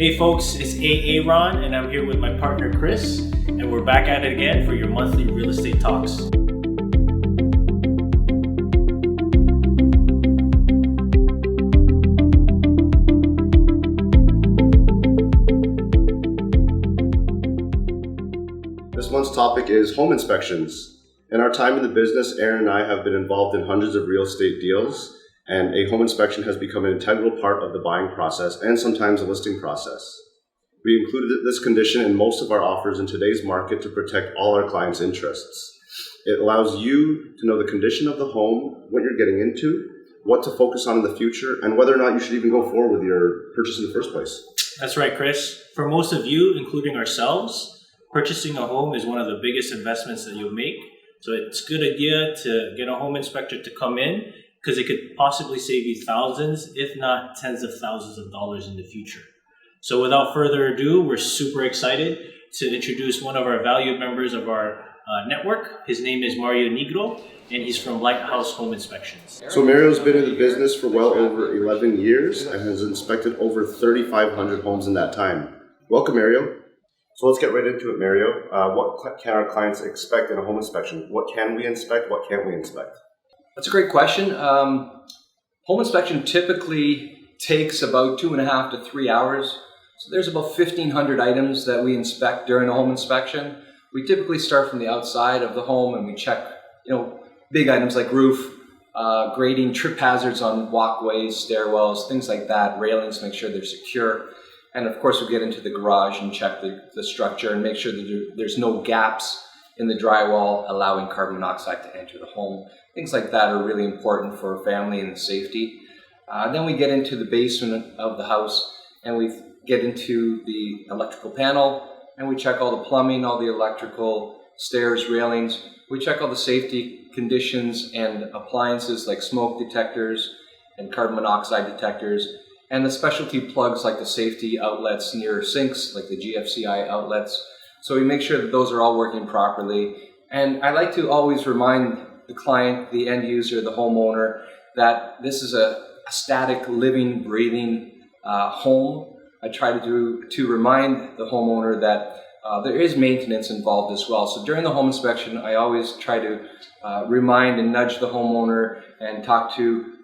Hey folks, it's Aaron and I'm here with my partner Chris, and we're back at it again for your monthly real estate talks. This month's topic is home inspections. In our time in the business, Aaron and I have been involved in hundreds of real estate deals, and a home inspection has become an integral part of the buying process and sometimes the listing process. We included this condition in most of our offers in today's market to protect all our clients' interests. It allows you to know the condition of the home, what you're getting into, what to focus on in the future, and whether or not you should even go forward with your purchase in the first place. That's right, Chris. For most of you, including ourselves, purchasing a home is one of the biggest investments that you'll make. So it's a good idea to get a home inspector to come in, because it could possibly save you thousands, if not tens of thousands of dollars in the future. So without further ado, we're super excited to introduce one of our valued members of our network. His name is Nigro, and he's from Lighthouse Home Inspections. So Mario's been in the business for well over 11 years and has inspected over 3,500 homes in that time. Welcome, Mario. So let's get right into it, Mario. What can our clients expect in a home inspection? What can we inspect? What can't we inspect? That's a great question. Home inspection typically takes about 2.5 to 3 hours. So there's about 1,500 items that we inspect during a home inspection. We typically start from the outside of the home and we check, big items like roof, grading, trip hazards on walkways, stairwells, things like that, railings, make sure they're secure. And of course, we get into the garage and check the structure and make sure that there's no gaps in the drywall, allowing carbon monoxide to enter the home. Things like that are really important for family and safety. Then we get into the basement of the house and we get into the electrical panel and we check all the plumbing, all the electrical, stairs, railings. We check all the safety conditions and appliances like smoke detectors and carbon monoxide detectors, and the specialty plugs like the safety outlets near sinks, like the GFCI outlets. So we make sure that those are all working properly. And I like to always remind the client, the end user, the homeowner, that this is a static, living, breathing home. I try to remind the homeowner that there is maintenance involved as well. So during the home inspection, I always try to remind and nudge the homeowner and talk to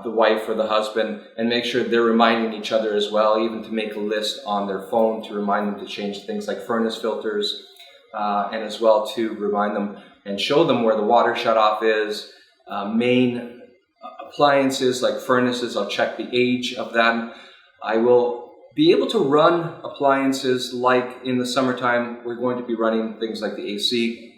the wife or the husband and make sure they're reminding each other as well, even to make a list on their phone to remind them to change things like furnace filters, and as well to remind them and show them where the water shutoff is, main appliances like furnaces. I'll check the age of them. I will be able to run appliances like in the summertime. We're going to be running things like the AC,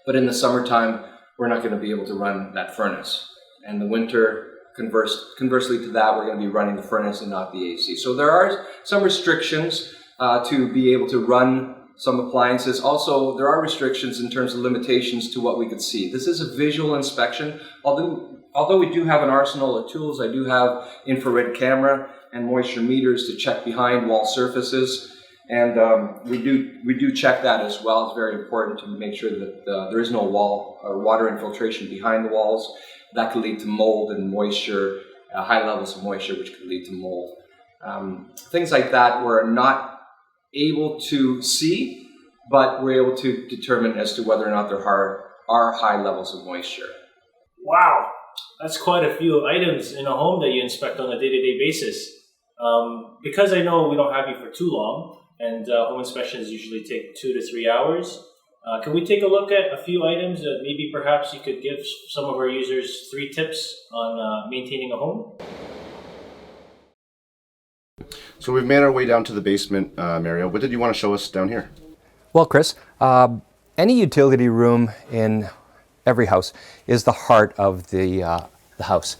but in the summertime, we're not going to be able to run that furnace. And the winter, conversely to that, we're going to be running the furnace and not the AC. So there are some restrictions to be able to run some appliances. Also, there are restrictions in terms of limitations to what we could see. This is a visual inspection. Although we do have an arsenal of tools, I do have infrared camera and moisture meters to check behind wall surfaces. And we do check that as well. It's very important to make sure that there is no wall or water infiltration behind the walls. That could lead to mold and moisture, high levels of moisture, which could lead to mold. Things like that we're not able to see, but we're able to determine as to whether or not there are high levels of moisture. Wow, that's quite a few items in a home that you inspect on a day-to-day basis. Because I know we don't have you for too long, and home inspections usually take 2 to 3 hours, can we take a look at a few items that maybe perhaps you could give some of our users 3 tips on maintaining a home? So we've made our way down to the basement, Mario. What did you want to show us down here? Well, Chris, any utility room in every house is the heart of the house.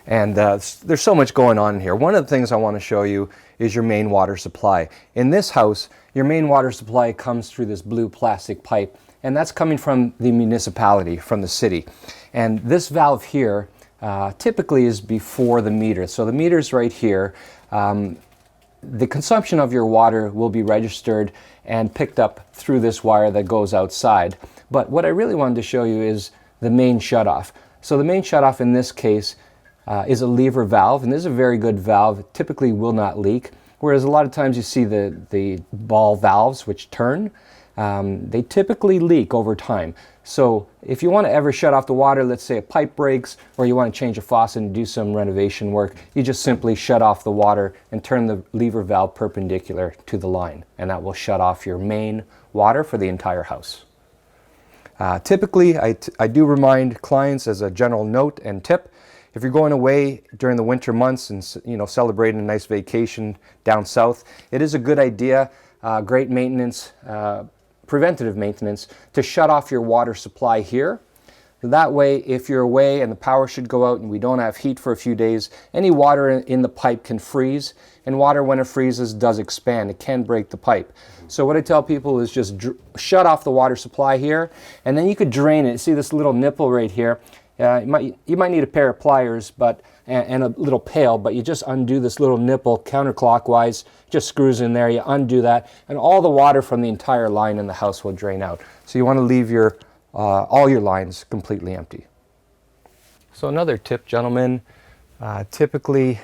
And there's so much going on here. One of the things I want to show you is your main water supply. In this house, your main water supply comes through this blue plastic pipe, and that's coming from the municipality, from the city. And this valve here typically is before the meter. So the meter's right here. The consumption of your water will be registered and picked up through this wire that goes outside. But what I really wanted to show you is the main shutoff. So the main shutoff in this case is a lever valve, and this is a very good valve. It typically will not leak. whereas a lot of times you see the ball valves which turn, they typically leak over time. So if you want to ever shut off the water, let's say a pipe breaks or you want to change a faucet and do some renovation work, you just simply shut off the water and turn the lever valve perpendicular to the line, and that will shut off your main water for the entire house. Typically, I do remind clients as a general note and tip, if you're going away during the winter months and celebrating a nice vacation down south, it is a good idea, great maintenance, preventative maintenance, to shut off your water supply here. That way, if you're away and the power should go out and we don't have heat for a few days, any water in the pipe can freeze, and water, when it freezes, does expand. It can break the pipe. So what I tell people is just shut off the water supply here, and then you could drain it. See this little nipple right here? You might need a pair of pliers and a little pail, but you just undo this little nipple counterclockwise, just screws in there, you undo that, and all the water from the entire line in the house will drain out. So you want to leave all your lines completely empty. So another tip, gentlemen, typically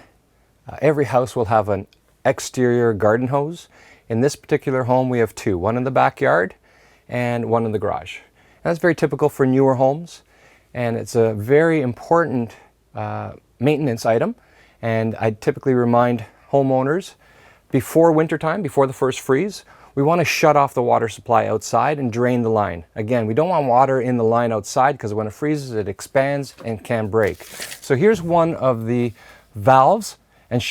every house will have an exterior garden hose. In this particular home we have two, one in the backyard and one in the garage. And that's very typical for newer homes, and it's a very important maintenance item, and I typically remind homeowners before wintertime, before the first freeze, we want to shut off the water supply outside and drain the line. Again, we don't want water in the line outside because when it freezes it expands and can break. So here's one of the valves and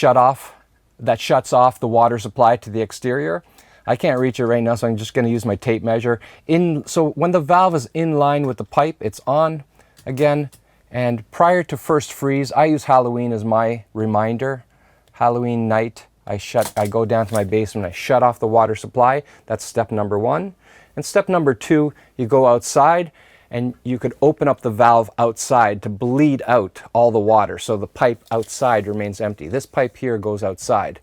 that shuts off the water supply to the exterior. I can't reach it right now, so I'm just going to use my tape measure. So when the valve is in line with the pipe, it's on again. And prior to first freeze, I use Halloween as my reminder. Halloween night, I go down to my basement, I shut off the water supply. That's step number one. And step number two, you go outside and you could open up the valve outside to bleed out all the water so the pipe outside remains empty. This pipe here goes outside.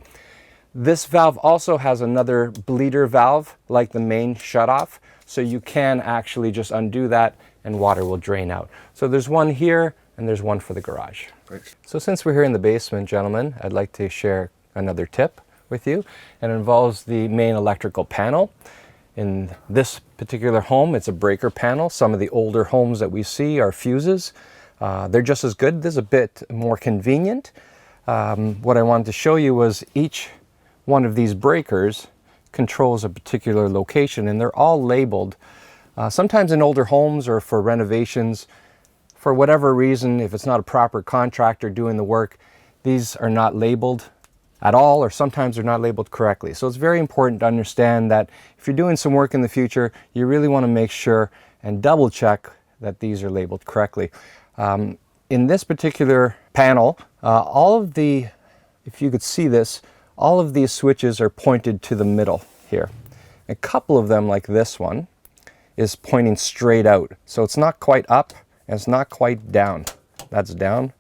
This valve also has another bleeder valve like the main shutoff, so you can actually just undo that and water will drain out. So there's one here and there's one for the garage. Right. So since we're here in the basement, gentlemen, I'd like to share another tip with you, and it involves the main electrical panel. In this particular home, it's a breaker panel. Some of the older homes that we see are fuses. They're just as good. This is a bit more convenient. What I wanted to show you was each one of these breakers controls a particular location, and they're all labeled. Sometimes in older homes or for renovations, for whatever reason, if it's not a proper contractor doing the work, these are not labeled at all, or sometimes they're not labeled correctly. So it's very important to understand that if you're doing some work in the future, you really want to make sure and double check that these are labeled correctly. In this particular panel, if you could see this, all of these switches are pointed to the middle here. A couple of them, like this one, is pointing straight out. So it's not quite up and it's not quite down. That's down.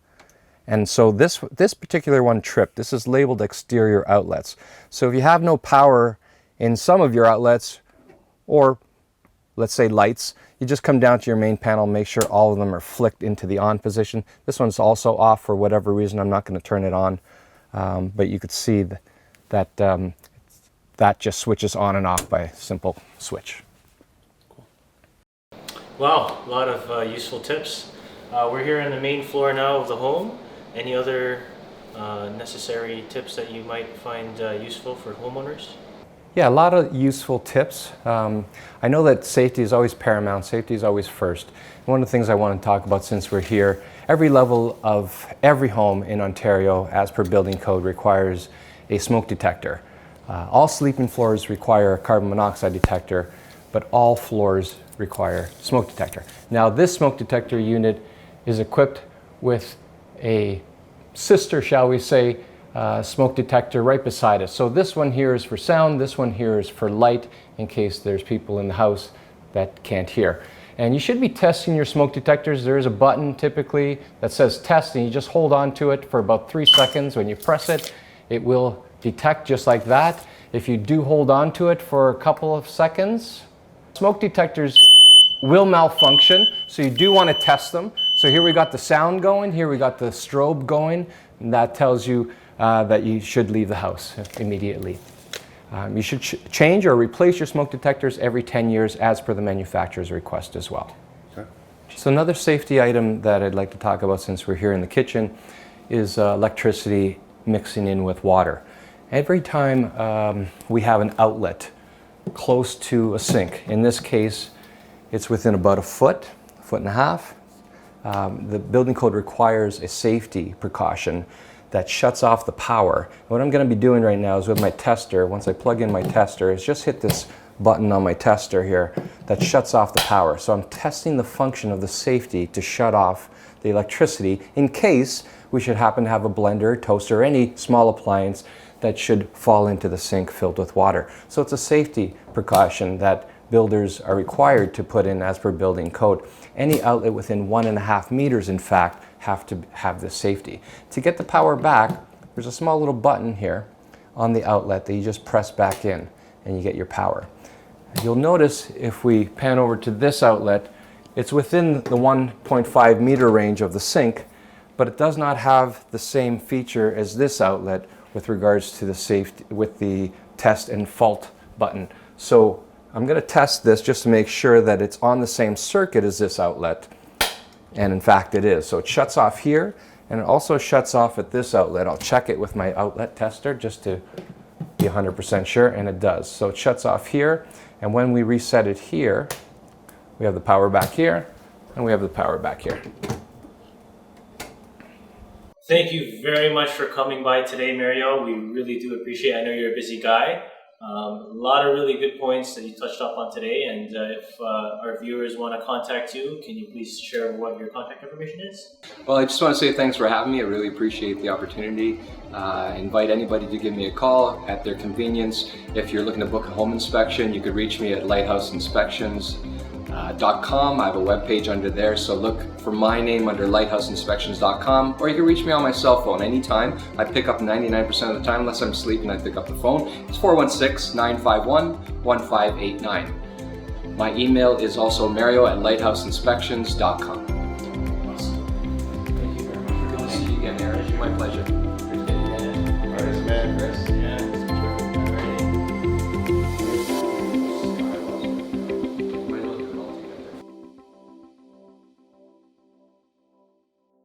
And so this particular one tripped. This is labeled exterior outlets. So if you have no power in some of your outlets, or let's say lights, you just come down to your main panel, make sure all of them are flicked into the on position. This one's also off for whatever reason. I'm not going to turn it on, but you could see that just switches on and off by a simple switch. Cool. Wow, a lot of useful tips. We're here on the main floor now of the home. Any other necessary tips that you might find useful for homeowners? Yeah, a lot of useful tips. I know that safety is always paramount. Safety is always first. One of the things I want to talk about since we're here, every level of every home in Ontario, as per building code, requires a smoke detector. All sleeping floors require a carbon monoxide detector, but all floors require smoke detector. Now, this smoke detector unit is equipped with a sister, shall we say, smoke detector right beside us. So this one here is for sound, this one here is for light, in case there's people in the house that can't hear. And you should be testing your smoke detectors. There is a button typically that says test, and you just hold on to it for about 3 seconds. When you press it, it will detect just like that. If you do hold on to it for a couple of seconds, smoke detectors will malfunction, so you do want to test them. So here we got the sound going, here we got the strobe going, and that tells you that you should leave the house immediately. You should change or replace your smoke detectors every 10 years as per the manufacturer's request as well. Okay. So another safety item that I'd like to talk about since we're here in the kitchen is electricity mixing in with water. Every time we have an outlet close to a sink, in this case it's within about a foot and a half, the building code requires a safety precaution that shuts off the power. What I'm going to be doing right now is with my tester, once I plug in my tester, is just hit this button on my tester here that shuts off the power. So I'm testing the function of the safety to shut off the electricity in case we should happen to have a blender, toaster, or any small appliance that should fall into the sink filled with water. So it's a safety precaution that builders are required to put in as per building code. Any outlet within 1.5 meters, in fact, have to have this safety. To get the power back, there's a small little button here on the outlet that you just press back in and you get your power. You'll notice if we pan over to this outlet, it's within the 1.5 meter range of the sink, but it does not have the same feature as this outlet with regards to the safety, with the test and fault button. So I'm going to test this just to make sure that it's on the same circuit as this outlet, and in fact it is. So it shuts off here, and it also shuts off at this outlet. I'll check it with my outlet tester just to be 100% sure, and it does. So it shuts off here, and when we reset it here, we have the power back here, and we have the power back here. Thank you very much for coming by today, Mario. We really do appreciate it. I know you're a busy guy. A lot of really good points that you touched up on today, and if our viewers want to contact you, can you please share what your contact information is? Well, I just want to say thanks for having me. I really appreciate the opportunity. Invite anybody to give me a call at their convenience. If you're looking to book a home inspection, you could reach me at lighthouseinspections.com. I have a webpage under there, so look for my name under lighthouseinspections.com, or you can reach me on my cell phone anytime. I pick up 99% of the time. Unless I'm sleeping, I pick up the phone. It's 416-951-1589. My email is also mario@lighthouseinspections.com. Awesome. Thank you very much. Good to see you again, Aaron. My pleasure.